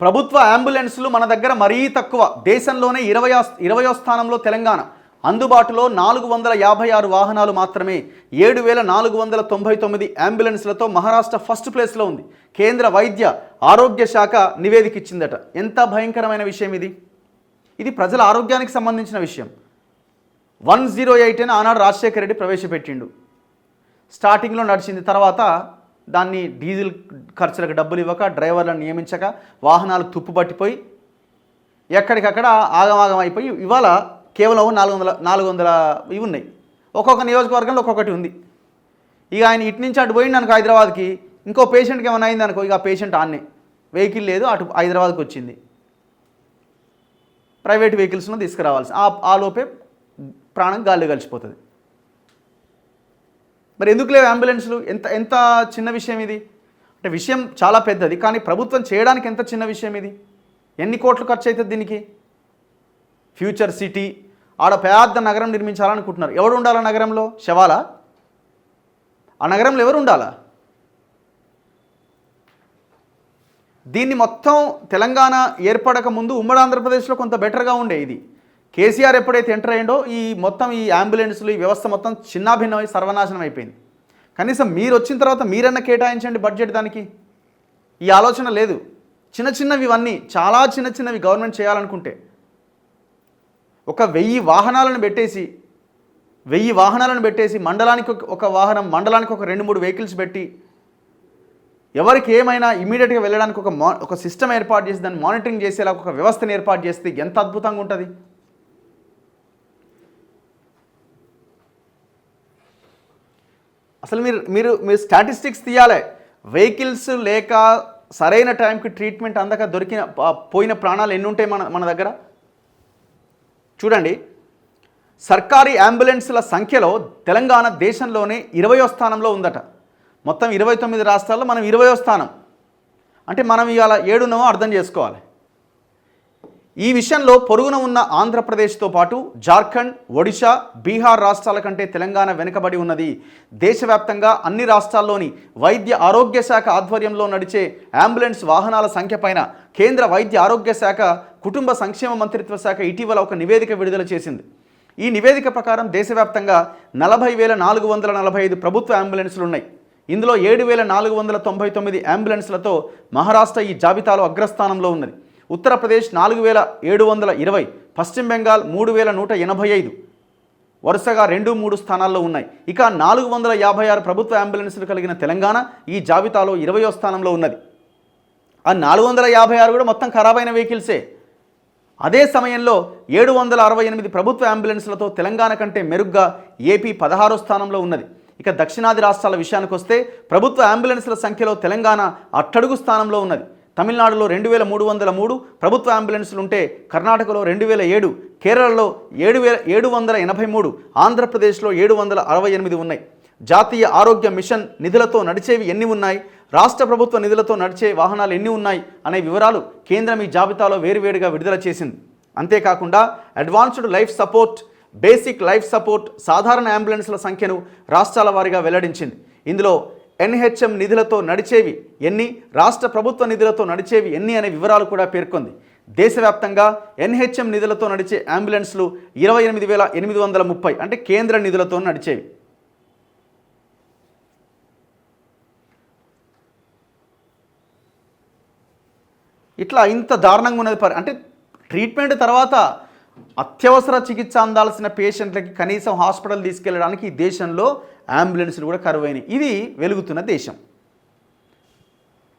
ప్రభుత్వ అంబులెన్స్లు మన దగ్గర మరీ తక్కువ. దేశంలోనే 20వ స్థానంలో తెలంగాణ. అందుబాటులో 456 వాహనాలు మాత్రమే. 7499 అంబులెన్స్లతో మహారాష్ట్ర ఫస్ట్ ప్లేస్లో ఉంది. కేంద్ర వైద్య ఆరోగ్య శాఖ నివేదిక ఇచ్చిందట. ఎంత భయంకరమైన విషయం ఇది! ఇది ప్రజల ఆరోగ్యానికి సంబంధించిన విషయం. 108 అని ఆనాడు రాజశేఖర రెడ్డి ప్రవేశపెట్టిండు. స్టార్టింగ్లో నడిచింది. తర్వాత దాన్ని డీజిల్ ఖర్చులకు డబ్బులు ఇవ్వక, డ్రైవర్లను నియమించక, వాహనాలు తుప్పుపట్టిపోయి ఎక్కడికక్కడ ఆగమాగం అయిపోయి ఇవాళ కేవలం 400 ఇవి ఉన్నాయి. ఒక్కొక్క నియోజకవర్గంలో ఒక్కొక్కటి ఉంది. ఇక ఆయన ఇటు నుంచి అటు పోయింది అనుకో హైదరాబాద్కి, ఇంకో పేషెంట్కి ఏమైనా అయింది అనుకో, ఇక ఆ పేషెంట్ ఆన్నే, వెహికల్ లేదు, అటు హైదరాబాద్కి వచ్చింది, ప్రైవేట్ వెహికల్స్ను తీసుకురావాల్సి, ఆ లోపే ప్రాణం గాల్లో కలిసిపోతుంది. మరి ఎందుకు లేవు అంబులెన్స్లు? ఎంత చిన్న విషయం ఇది! అంటే విషయం చాలా పెద్దది, కానీ ప్రభుత్వం చేయడానికి ఎంత చిన్న విషయం ఇది! ఎన్ని కోట్లు ఖర్చు అవుతుంది దీనికి? ఫ్యూచర్ సిటీ, ఆడ పెద్ద నగరం నిర్మించాలనుకుంటున్నారు. ఎవడు ఉండాలా నగరంలో? శవాలా? ఆ నగరంలో ఎవరు ఉండాలా? దీన్ని మొత్తం తెలంగాణ ఏర్పడక ముందు ఉమ్మడి ఆంధ్రప్రదేశ్లో కొంత బెటర్గా ఉండే. ఇది కేసీఆర్ ఎప్పుడైతే ఎంటర్ అయ్యిండో ఈ అంబులెన్స్లు, ఈ వ్యవస్థ మొత్తం చిన్నాభిన్నమై సర్వనాశనం అయిపోయింది. కనీసం మీరు వచ్చిన తర్వాత మీరన్నా కేటాయించండి బడ్జెట్ దానికి. ఈ ఆలోచన లేదు. చిన్నవి ఇవన్నీ, చాలా చిన్నవి గవర్నమెంట్ చేయాలనుకుంటే ఒక 1000 వాహనాలను పెట్టేసి మండలానికి ఒక వాహనం, మండలానికి ఒక 2-3 వెహికల్స్ పెట్టి ఎవరికి ఏమైనా ఇమీడియట్గా వెళ్ళడానికి ఒక సిస్టమ్ ఏర్పాటు చేసి దాన్ని మానిటరింగ్ చేసేలా ఒక వ్యవస్థను ఏర్పాటు చేస్తే ఎంత అద్భుతంగా ఉంటుంది! అసలు మీరు స్టాటిస్టిక్స్ తీయాలి. వెహికల్స్ లేక సరైన టైంకి ట్రీట్మెంట్ అందక పోయిన ప్రాణాలు ఎన్ని ఉంటాయి మన దగ్గర చూడండి. సర్కారీ అంబులెన్స్ల సంఖ్యలో తెలంగాణ దేశంలోనే 20వ స్థానంలో ఉందట. మొత్తం 29 రాష్ట్రాల్లో మనం 20వ స్థానం. అంటే మనం ఇవాళ 7 అర్థం చేసుకోవాలి. ఈ విషయంలో పొరుగున ఉన్న ఆంధ్రప్రదేశ్తో పాటు జార్ఖండ్, ఒడిశా, బీహార్ రాష్ట్రాల కంటే తెలంగాణ వెనుకబడి ఉన్నది. దేశవ్యాప్తంగా అన్ని రాష్ట్రాల్లోని వైద్య ఆరోగ్య శాఖ ఆధ్వర్యంలో నడిచే అంబులెన్స్ వాహనాల సంఖ్య పైన కేంద్ర వైద్య ఆరోగ్య శాఖ, కుటుంబ సంక్షేమ మంత్రిత్వ శాఖ ఇటీవల ఒక నివేదిక విడుదల చేసింది. ఈ నివేదిక ప్రకారం దేశవ్యాప్తంగా 40,445 ప్రభుత్వ అంబులెన్స్లు ఉన్నాయి. ఇందులో 7,499 అంబులెన్స్లతో మహారాష్ట్ర ఈ జాబితాలో అగ్రస్థానంలో ఉన్నది. ఉత్తరప్రదేశ్ 4,720, పశ్చిమ బెంగాల్ 3,185 వరుసగా 2-3 స్థానాల్లో ఉన్నాయి. ఇక 456 ప్రభుత్వ అంబులెన్స్లు కలిగిన తెలంగాణ ఈ జాబితాలో 20వ స్థానంలో ఉన్నది. ఆ 456 కూడా మొత్తం ఖరాబైన వెహికల్సే. అదే సమయంలో 768 ప్రభుత్వ అంబులెన్స్లతో తెలంగాణ కంటే మెరుగ్గా ఏపీ 16వ స్థానంలో ఉన్నది. ఇక దక్షిణాది రాష్ట్రాల విషయానికి వస్తే ప్రభుత్వ అంబులెన్స్ల సంఖ్యలో తెలంగాణ అట్టడుగు స్థానంలో ఉన్నది. తమిళనాడులో 2,303 ప్రభుత్వ అంబులెన్స్లు ఉంటే కర్ణాటకలో 2,007, కేరళలో 783, ఆంధ్రప్రదేశ్లో 768 ఉన్నాయి. జాతీయ ఆరోగ్య మిషన్ నిధులతో నడిచేవి ఎన్ని ఉన్నాయి, రాష్ట్ర ప్రభుత్వ నిధులతో నడిచే వాహనాలు ఎన్ని ఉన్నాయి అనే వివరాలు కేంద్రం ఈ జాబితాలో వేరువేరుగా విడుదల చేసింది. అంతేకాకుండా advanced life support, basic life support, సాధారణ అంబులెన్స్ల సంఖ్యను రాష్ట్రాల వారీగా వెల్లడించింది. ఇందులో NHM నిధులతో నడిచేవి ఎన్ని, రాష్ట్ర ప్రభుత్వ నిధులతో నడిచేవి ఎన్ని అనే వివరాలు కూడా పేర్కొంది. దేశవ్యాప్తంగా NHM నిధులతో నడిచే అంబులెన్స్లు 28,830, అంటే కేంద్ర నిధులతో నడిచేవి. ఇట్లా ఇంత దారుణంగా ఉన్నది. అంటే ట్రీట్మెంట్ తర్వాత అత్యవసర చికిత్స అందాల్సిన పేషెంట్లకి కనీసం హాస్పిటల్ తీసుకెళ్ళడానికి ఈ దేశంలో అంబులెన్స్లు కూడా కరువైనవి. ఇది వెలుగుతున్న దేశం.